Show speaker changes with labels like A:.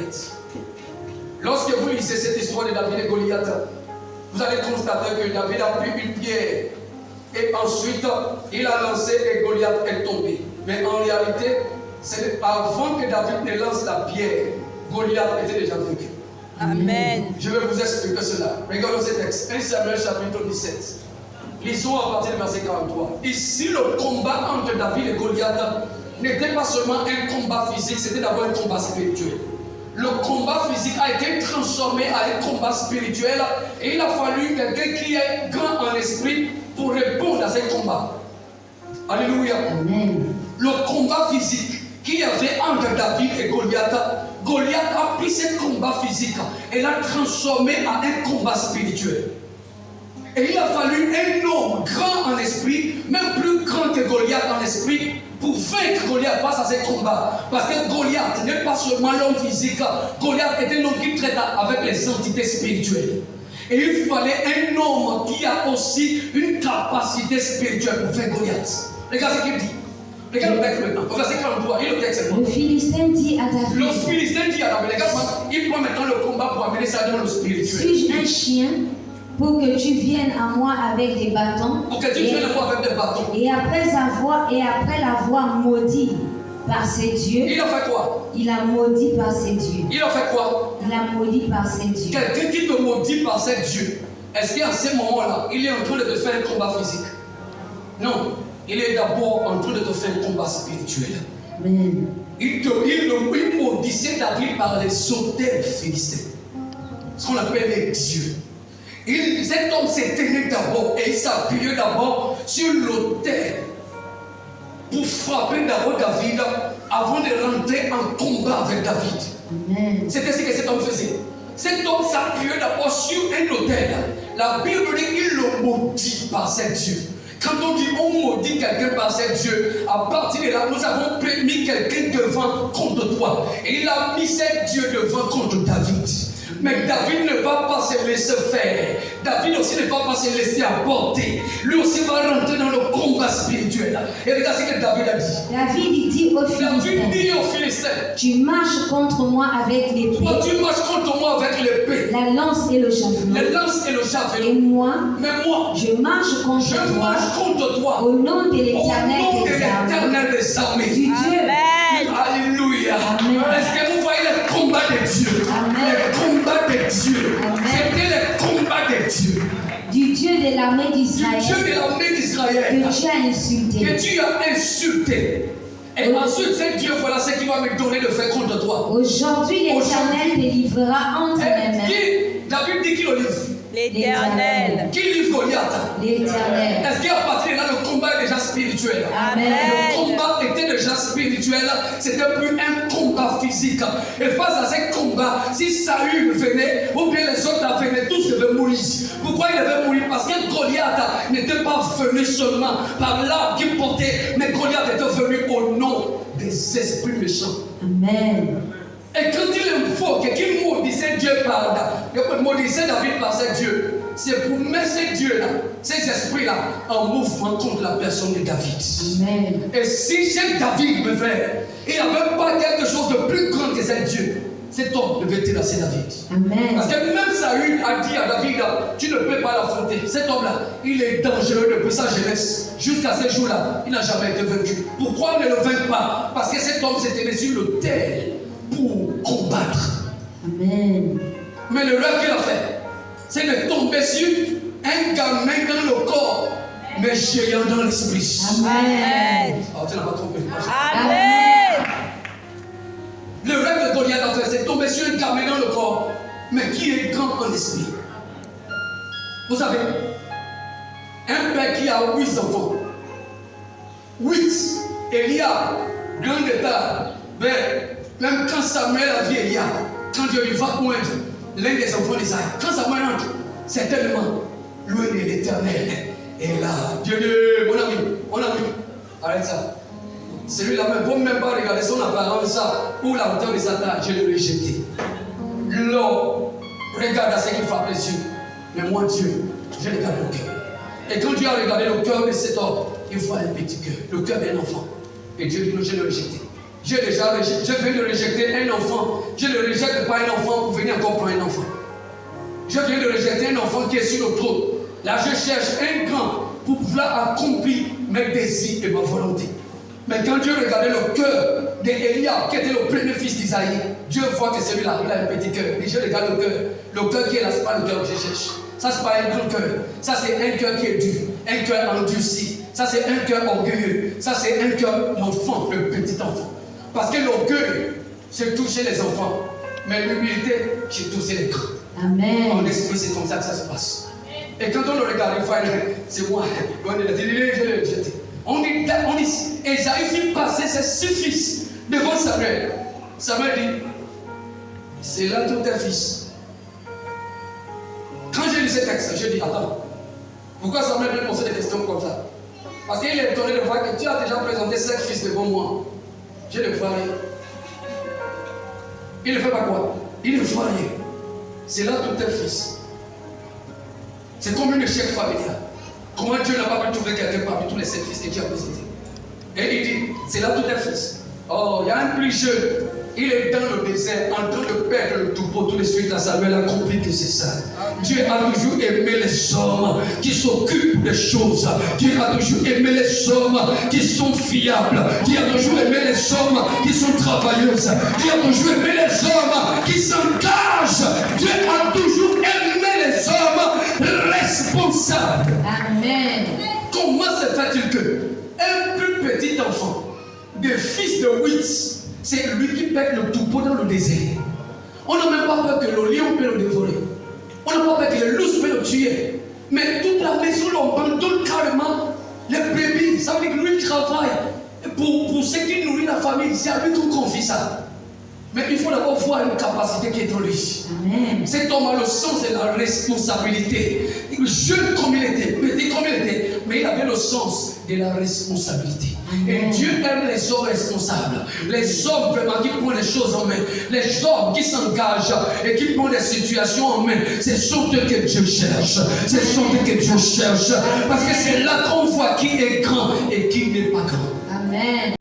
A: Goliath. Lorsque vous lisez cette histoire de David et Goliath, vous allez constater que David a pris une pierre et ensuite il a lancé et Goliath est tombé. Mais en réalité, c'est avant que David ne lance la pierre, Goliath était déjà vaincu.
B: Amen.
A: Je vais vous expliquer cela. Regardons ce texte. 1 Samuel chapitre 17. Lisons à partir du verset 43. Ici, le combat entre David et Goliath n'était pas seulement un combat physique, c'était d'abord un combat spirituel. Le combat physique a été transformé à un combat spirituel et il a fallu quelqu'un qui est grand en esprit pour répondre à ce combat. Alléluia.
C: Amen.
A: Le combat physique qu'il y avait entre David et Goliath, Goliath a pris ce combat physique et l'a transformé en un combat spirituel. Et il a fallu un homme grand en esprit, même plus grand que Goliath en esprit, pour vaincre Goliath face à ce combat. Parce que Goliath n'est pas seulement l'homme physique, Goliath était un homme qui traite avec les entités spirituelles. Et il fallait un homme qui a aussi une capacité spirituelle pour vaincre Goliath. Regarde ce qu'il dit. Regarde le texte maintenant. Au verset 43, il le texte.
C: Le Philistin dit à David,
A: Le Philistin dit à David, regarde, il prend maintenant le combat pour amener ça dans le spirituel.
C: suis-je un chien pour que tu viennes à moi avec des bâtons?
A: Pour que tu viennes à moi avec des bâtons.
C: Et après l'avoir maudit par ses dieux,
A: Il a fait quoi?
C: il a maudit par ses dieux.
A: Il a fait quoi?
C: Il a maudit par ses dieux.
A: Quelqu'un qui te maudit par ses dieux, est-ce qu'à ce moment-là, il est en train de te faire un combat physique? Non. Il est d'abord en train de te faire un combat spirituel.
C: Amen.
A: Il maudissait David par les autels philistins. Ce qu'on appelle les dieux. Cet homme s'est tenu d'abord et il s'appuyait d'abord sur l'autel pour frapper d'abord David avant de rentrer en combat avec David.
C: Amen.
A: C'était ce que cet homme faisait. Cet homme s'appuyait d'abord sur un autel. La Bible dit qu'il le maudit par ses dieux. Quand on dit on maudit quelqu'un par ses dieux, à partir de là, nous avons mis quelqu'un devant contre toi. Et il a mis ses dieux devant contre David. Mais David ne va pas se laisser faire. David aussi ne va pas se laisser apporter. Lui aussi va rentrer dans le combat spirituel. Et regarde ce que David a dit.
C: David dit aux
A: David
C: Philistins,
A: dit aux Philistins,
C: tu marches contre moi avec l'épée,
A: toi tu marches contre moi avec l'épée,
C: la lance et le javelot.
A: les lances et le
C: Et
A: javelot.
C: moi,
A: Mais moi,
C: je marche contre
A: je
C: toi
A: marche contre toi.
C: au nom de
A: Au nom
C: l'Éternel
A: de
C: des armées.
A: l'Éternel des armées.
C: Du Dieu.
B: Amen.
A: Alléluia.
C: Amen.
A: Est-ce que vous voyez le combat de Dieu?
C: Amen.
A: Le combat de Dieu.
C: Amen.
A: C'était le combat de Dieu.
C: Du Dieu de l'armée
A: Du
C: d'Israël
A: Dieu de l'armée d'Israël.
C: que tu as insulté.
A: Que tu as insulté. Et ensuite, c'est Dieu, voilà ce qu'il va me donner de faire contre toi.
C: Aujourd'hui, l'Éternel te livrera entre mes mains.
A: David dit qu'il le livre.
B: L'Éternel.
A: Qui livre Goliath?
C: L'Éternel.
A: Est-ce qu'à partir de là, le combat est déjà spirituel?
B: Amen.
A: Le combat était déjà spirituel, c'était plus un combat physique. Et face à ce combat, si Saül venait, ou bien les autres venaient, tous devaient mourir. Pourquoi ils devaient mourir? Parce que Goliath n'était pas venu seulement par l'arme qu'il portait, mais Goliath était venu au nom des esprits méchants.
C: Amen.
A: Et quand il invoque, qu'il maudissait Dieu par maudissait David par ses dieux, c'est pour mettre ces dieux-là, ces esprits-là, en mouvement contre la personne de David.
C: Amen.
A: Et si c'est David me fait, il n'y avait pas quelque chose de plus grand que ces dieux, cet homme devait terrasser David.
C: Amen.
A: Parce que même Saül a dit à David, tu ne peux pas l'affronter. Cet homme-là, il est dangereux depuis sa jeunesse. Jusqu'à ce jour-là, il n'a jamais été vaincu. Pourquoi on ne le vainc pas? Parce que cet homme s'était mis sur le terre pour combattre.
C: Amen.
A: Mais le rêve qu'il a fait, c'est de tomber sur un gamin dans le corps, mais géant dans l'esprit.
C: Amen.
A: Oh, tu n'as pas trompé.
B: Amen.
A: Le rêve que Goliath a fait, c'est tomber sur un gamin dans le corps, mais qui est grand en esprit. Vous savez, un père qui a 8 enfants, 8, Eliab, grand état, mais même quand Samuel a vu Eliab, quand Dieu lui va poindre l'un des enfants d'Israël, quand Samuel entre, c'est tellement loin de l'Éternel. Et là, Dieu, mon ami, arrête ça. Celui-là même, ne peut même pas regarder son apparence ou la hauteur de sa taille, je l'ai rejeté. L'homme regarde à ce qui frappe les yeux. Mais moi, Dieu, je regarde le cœur. Et quand Dieu a regardé le cœur de cet homme, il voit un petit cœur, le cœur d'un enfant. Et Dieu dit non, je l'ai rejeté. je viens de rejeter un enfant. Je ne rejette pas un enfant pour venir encore prendre un enfant. Je viens de rejeter un enfant qui est sur le trône. Là, je cherche un grand pour pouvoir accomplir mes désirs et ma volonté. Mais quand Dieu regardait le cœur d'Élia, qui était le premier fils d'Isaïe, Dieu voit que celui-là, il a un petit cœur. Et je regarde le cœur. Le cœur qui est là, ce n'est pas le cœur que je cherche. Ça, ce n'est pas un grand cœur. Ça, c'est un cœur qui est dur. Un cœur endurci. Ça, c'est un cœur orgueilleux. Ça, c'est un cœur d'enfant, le petit enfant. Parce que l'orgueil, c'est toucher les enfants. Mais l'humilité, c'est toucher les grands.
C: Amen.
A: En esprit, c'est comme ça que ça se passe. Et quand on le regarde, il faut aller, c'est moi. On est là, je l'ai jeté. On dit, Esaïe fit passer ses 6 fils devant Samuel. Samuel dit, c'est là tous tes fils. Quand j'ai lu ce texte, j'ai dit, attends, pourquoi Samuel me poser des questions comme ça? Parce qu'il est étonné de voir que tu as déjà présenté 5 fils devant moi. Je ne vois rien. Il ne fait pas quoi? Il ne voit rien. C'est là tous tes fils. C'est comme un échec familial. Comment Dieu n'a pas pu trouver quelqu'un parmi tous les 7 fils que Dieu a présentés? Et il dit, c'est là tous tes fils. Oh, il y a un plus jeune. Il est dans le désert, en train de perdre le troupeau. Tout de suite, là, Samuel a compris que c'est ça. Dieu a toujours aimé les hommes qui s'occupent des choses. Dieu a toujours aimé les hommes qui sont fiables. Dieu a toujours aimé les hommes qui sont travailleuses. Dieu a toujours aimé les hommes qui s'engagent. Dieu a toujours aimé les hommes responsables.
C: Amen.
A: Comment se fait-il que un plus petit enfant, des fils de 8, c'est lui qui pète le troupeau dans le désert? On n'a même pas peur que le lion peut le dévorer. On n'a pas peur que le loup peut le tuer. Mais toute la maison l'abandonne carrément. Les brebis, ça veut dire que lui travaille. Pour ce qui nourrit la famille, c'est à lui qu'on confie ça. Mais il faut d'abord voir une capacité qui est en lui.
C: Amen.
A: Cet homme a le sens de la responsabilité. Jeune comme il était, petit comme il était, mais il avait le sens de la responsabilité. Et Dieu aime les hommes responsables. Les hommes vraiment qui prennent les choses en main. Les hommes qui s'engagent et qui prennent les situations en main. Ce sont eux que Dieu cherche. Ce sont eux que Dieu cherche. Parce que c'est là qu'on voit qui est grand et qui n'est pas grand.
C: Amen.